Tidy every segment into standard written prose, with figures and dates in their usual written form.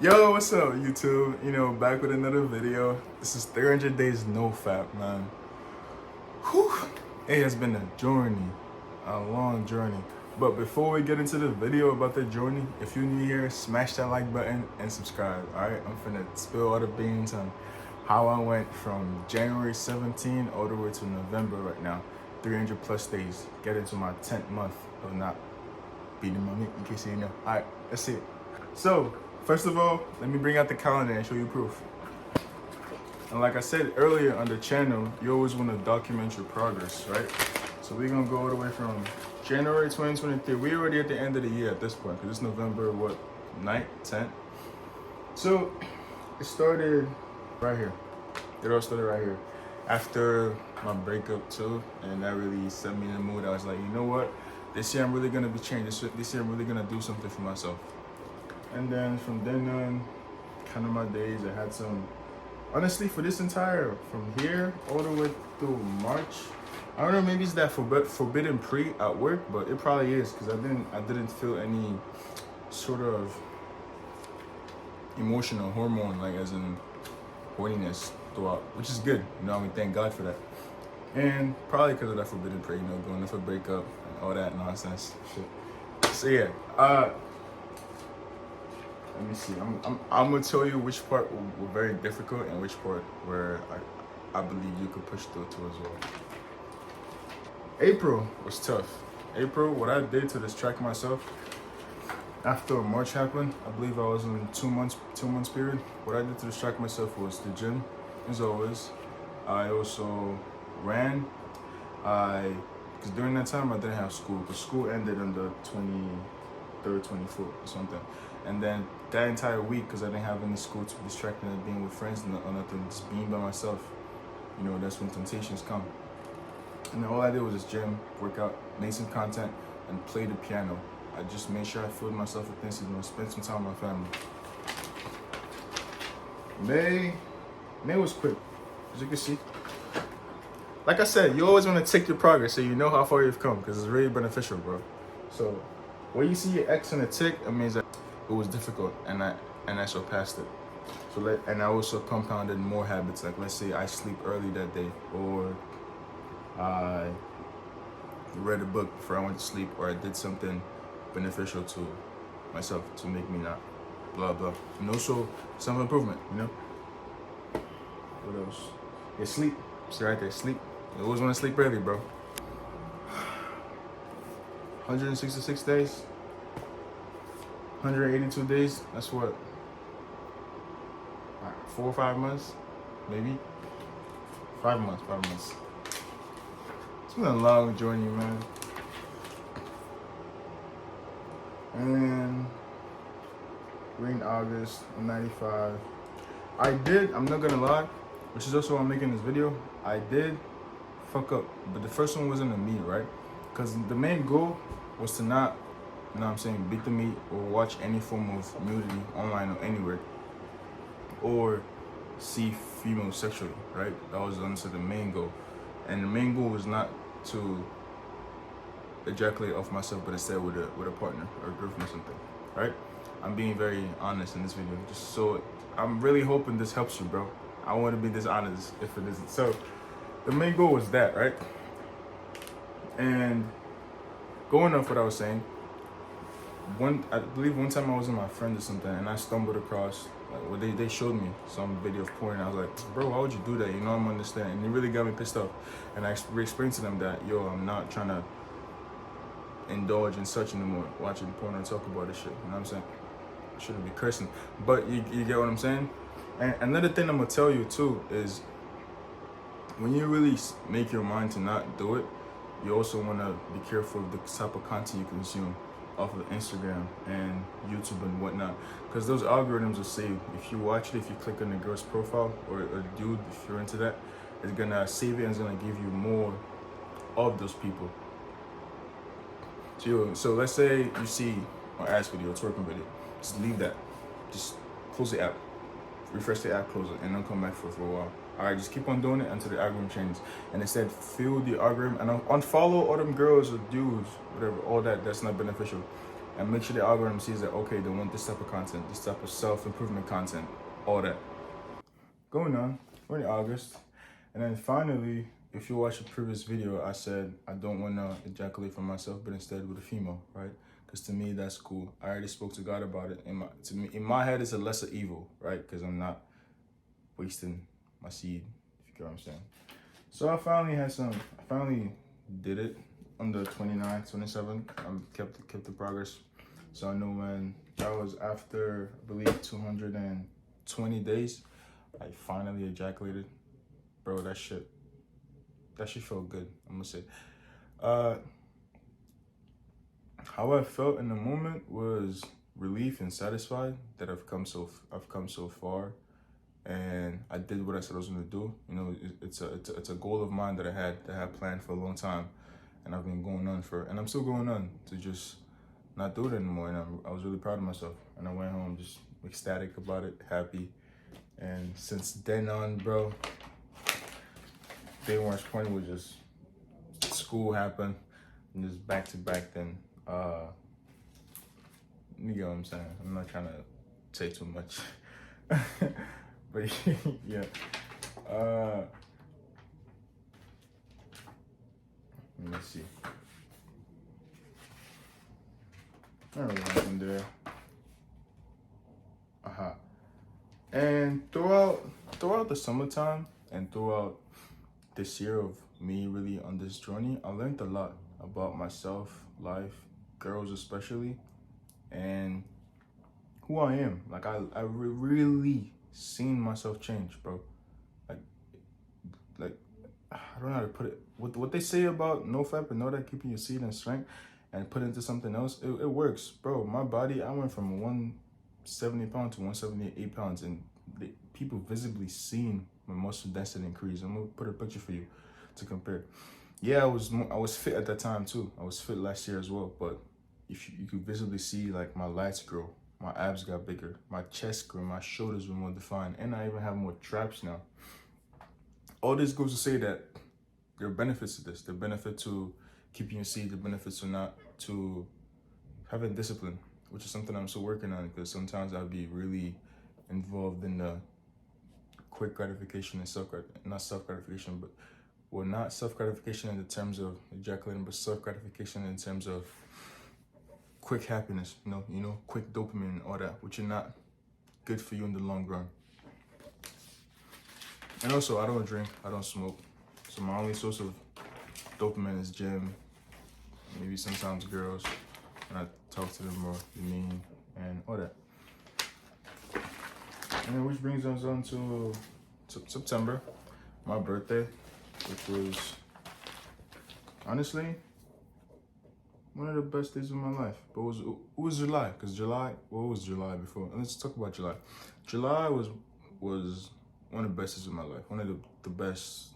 Yo, what's up, YouTube? Back with another video. This is 300 days no fap, man. Whew. It has been a journey, a long journey. But before we get into the video about the journey, if you're new here, smash that like button and subscribe. All right, I'm finna spill all the beans on how I went from January 17 all the way to November right now. 300 plus days. Get into my 10th month of not beating my meat. In case you know. All right, let's see it. So, first of all, let me bring out the calendar and show you proof. And like I said earlier on the channel, you always want to document your progress, right? So we're gonna go all the way from January 2023. We're already at the end of the year at this point, because it's November, 9th, 10th? So it started right here. It all started right here. After my breakup too, and that really set me in the mood. I was like, you know what? This year I'm really gonna be changed. This year I'm really gonna do something for myself. And then from then on, kind of my days, I had some, honestly, for this entire, from here all the way through March, I don't know, maybe it's that forbidden pre at work, but it probably is, because I didn't feel any sort of emotional hormone, like as in horniness throughout, which is good, thank God for that. And probably because of that forbidden pre, going for breakup and all that nonsense shit. So yeah, let me see. I'm gonna tell you which part were very difficult and which part where I believe you could push through to as well. April was tough. April, what I did to distract myself after March happened, I believe I was in 2 months period. What I did to distract myself was the gym, as always. I also ran. Because during that time I didn't have school, because school ended on the 23rd, 24th or something. And then that entire week, because I didn't have any school to distract me, being with friends or nothing, just being by myself, that's when temptations come. And then all I did was just gym, work out, make some content, and play the piano. I just made sure I filled myself with things and spend some time with my family. May was quick, as you can see. Like I said, you always want to take your progress so you know how far you've come, because it's really beneficial, bro. So when you see your X on a tick, it means that it was difficult, and I surpassed it. And I also compounded more habits. Like, let's say I sleep early that day, or I read a book before I went to sleep, or I did something beneficial to myself to make me not blah blah. And also some improvement. What else? Yeah, sleep. See right there, sleep. You always want to sleep early, bro. 166 days. 182 days, that's what, 4 or 5 months, maybe? 5 months. It's been a long journey, man. And we're in August, 95. I'm not gonna lie, which is also why I'm making this video, I did fuck up, but the first one wasn't on me, right? Because the main goal was to not, beat the meat or watch any form of nudity online or anywhere, or see females sexually, right? That was honestly the main goal. And the main goal was not to ejaculate off myself, but instead with a partner or a girlfriend or something, right? I'm being very honest in this video, just so I'm really hoping this helps you, bro. I want to be this honest if it isn't. So the main goal was that, right? And going off what I was saying, I believe one time I was with my friend or something, and I stumbled across, they showed me some video of porn, and I was like, bro, why would you do that? I'm understanding. And it really got me pissed off. And I explained to them that, I'm not trying to indulge in such anymore, watching porn and talk about this shit. You know what I'm saying? I shouldn't be cursing. But you get what I'm saying? And another thing I'm gonna tell you too is, when you really make your mind to not do it, you also want to be careful of the type of content you consume off of Instagram and YouTube and whatnot, because those algorithms will say, if you watch it, if you click on the girl's profile or a dude, if you're into that, it's gonna save it and it's gonna give you more of those people. So let's say you see an ass video, a twerking video, just leave that, just close the app, refresh the app, close it, and then come back for a while. All right, just keep on doing it until the algorithm changes. And instead, fill the algorithm and unfollow all them girls or dudes, whatever, all that. That's not beneficial. and make sure the algorithm sees that, okay, they want this type of content, this type of self-improvement content, all that. Going on, we're in August. And then finally, if you watch a previous video, I said I don't want to ejaculate for myself, but instead with a female, right? Because to me, that's cool. I already spoke to God about it. To me, in my head, it's a lesser evil, right? Because I'm not wasting my seed, if you get what I'm saying. So I finally did it on the 29th, 27th. Kept the progress. So I know when that was after, I believe, 220 days, I finally ejaculated. Bro, that shit felt good, I'm gonna say. How I felt in the moment was relief and satisfied that I've come so far, and I did what I said I was gonna do. You know, it's a goal of mine that I had planned for a long time, and I've been going on and I'm still going on to just not do it anymore. And I was really proud of myself, and I went home just ecstatic about it, happy. And since then on, bro, day one's point was just school happened, and just back to back. Then, you get what I'm saying. I'm not trying to say too much, but yeah. Let me see. I don't know what happened there. And throughout the summertime and throughout this year of me really on this journey, I learned a lot about myself, life, girls especially, and who I am. Like I really seen myself change, bro. Like I don't know how to put it. What they say about NoFap and know that keeping your seed and strength and put into something else, it works, bro. My body, I went from 170 pounds to 178 pounds, and people visibly seen my muscle density increase. I'm gonna put a picture for you to compare. Yeah, I was fit at that time too. I was fit last year as well, but if you could visibly see like my lats grow, my abs got bigger, my chest grew, my shoulders were more defined, and I even have more traps now. All this goes to say that there are benefits to this. The benefit to keeping your seed, the benefits to having discipline, which is something I'm still working on, because sometimes I'll be really involved in the quick gratification and not self-gratification, but not self-gratification in the terms of ejaculating, but self-gratification in terms of quick happiness, you know, quick dopamine and all that, which are not good for you in the long run. And also, I don't drink, I don't smoke. So my only source of dopamine is gym, maybe sometimes girls, when I talk to them or be mean and all that. And then which brings us on to September, my birthday, which was honestly one of the best days of my life. But it was July, because what was July before? And let's talk about July. July was one of the best days of my life. One of the best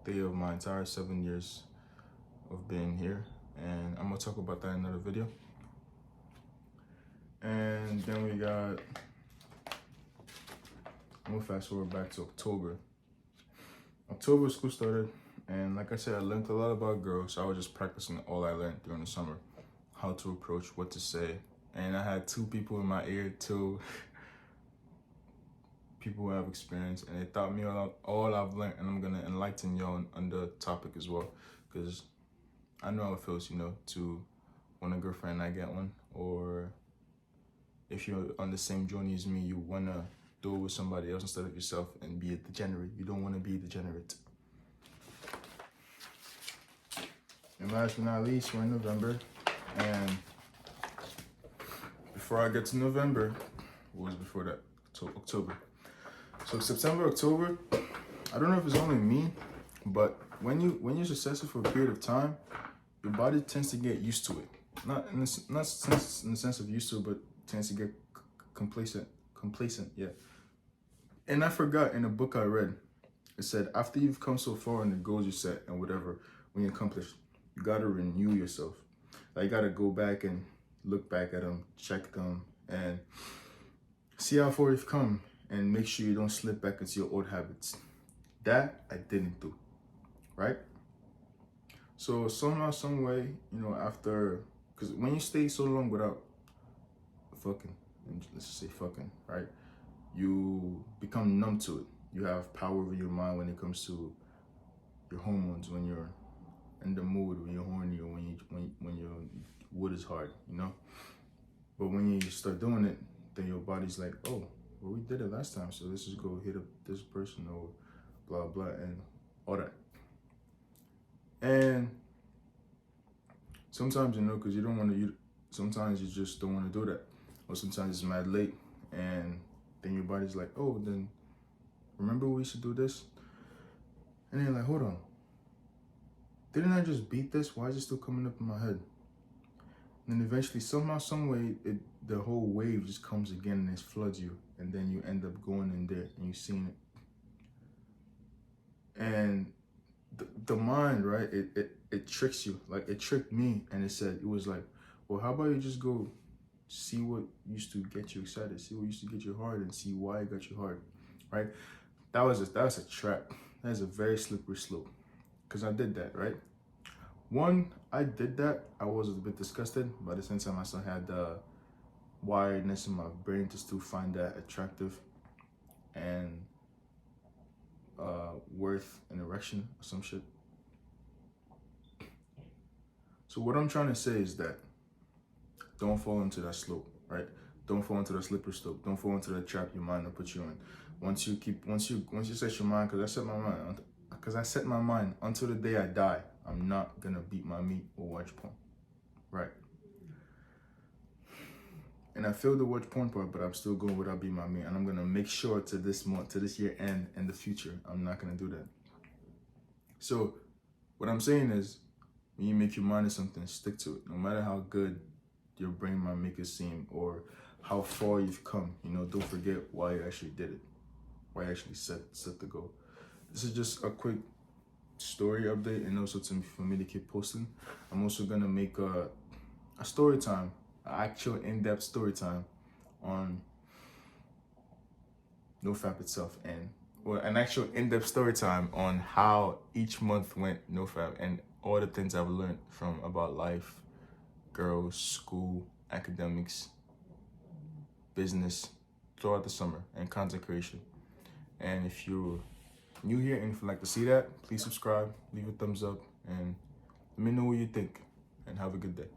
day of my entire 7 years of being here. And I'm gonna talk about that in another video. And then I'm gonna fast forward back to October. October, school started, and like I said, I learned a lot about girls. So I was just practicing all I learned during the summer, how to approach, what to say. And I had 2 people in my ear, 2 people who have experience, and they taught me all I've learned, and I'm gonna enlighten y'all on the topic as well, because I know how it feels, you know, to want a girlfriend and not get one, or if you're on the same journey as me, you wanna do it with somebody else instead of yourself and be a degenerate. You don't wanna be a degenerate. And last but not least, we're in November, and before I get to November, what was before that? October. So September, October, I don't know if it's only me, but when you're successful for a period of time, your body tends to get used to it. Not in the sense of used to, but tends to get complacent, yeah. And I forgot, in a book I read, it said after you've come so far in the goals you set and whatever, when you accomplish, you gotta renew yourself. Like you gotta go back and look back at them, check them, and see how far you've come, and make sure you don't slip back into your old habits. That I didn't do, right? So somehow, some way, you know, after, because when you stay so long without fucking, and let's just say fucking, right? You become numb to it. You have power over your mind when it comes to your hormones, when you're in the mood, when you're horny, or when your wood is hard, you know. But when you start doing it, then your body's like, oh, well, we did it last time, so let's just go hit up this person or blah blah and all that. And sometimes, you know, because you don't want to, sometimes you just don't want to do that, or sometimes it's mad late, and then your body's like, oh, then remember we used to do this, and then you're like, hold on, didn't I just beat this? Why is it still coming up in my head? And then eventually, somehow, some way, the whole wave just comes again and it floods you, and then you end up going in there and you've seen it. And the mind, right? It tricks you. Like it tricked me, and it was like, well, how about you just go see what used to get you excited, see what used to get you hard, and see why it got you hard, right? That was a trap. That is a very slippery slope, because I did that, right? One, I did that. I was a bit disgusted, but at the same time, I still had the wiredness in my brain to still find that attractive and worth an erection or some shit. So what I'm trying to say is that don't fall into that slope, right? Don't fall into the slippery slope. Don't fall into the trap your mind will put you in. Once you set your mind, because I set my mind until the day I die, I'm not gonna beat my meat or watch porn, right? And I feel the watch porn part, but I'm still going without beating my meat, and I'm gonna make sure to this month, to this year end, in the future, I'm not gonna do that. So, what I'm saying is, when you make your mind to something, stick to it. No matter how good your brain might make it seem, or how far you've come, you know, don't forget why you actually did it, why you actually set the goal. This is just a quick story update, and also for me to keep posting. I'm also gonna make a story time, an actual in-depth story time on NoFap itself, and an actual in-depth story time on how each month went NoFap and all the things I've learned from about life, girls, school, academics, business throughout the summer, and content creation. And if you're new here and if you'd like to see that, please subscribe, leave a thumbs up, and let me know what you think, and have a good day.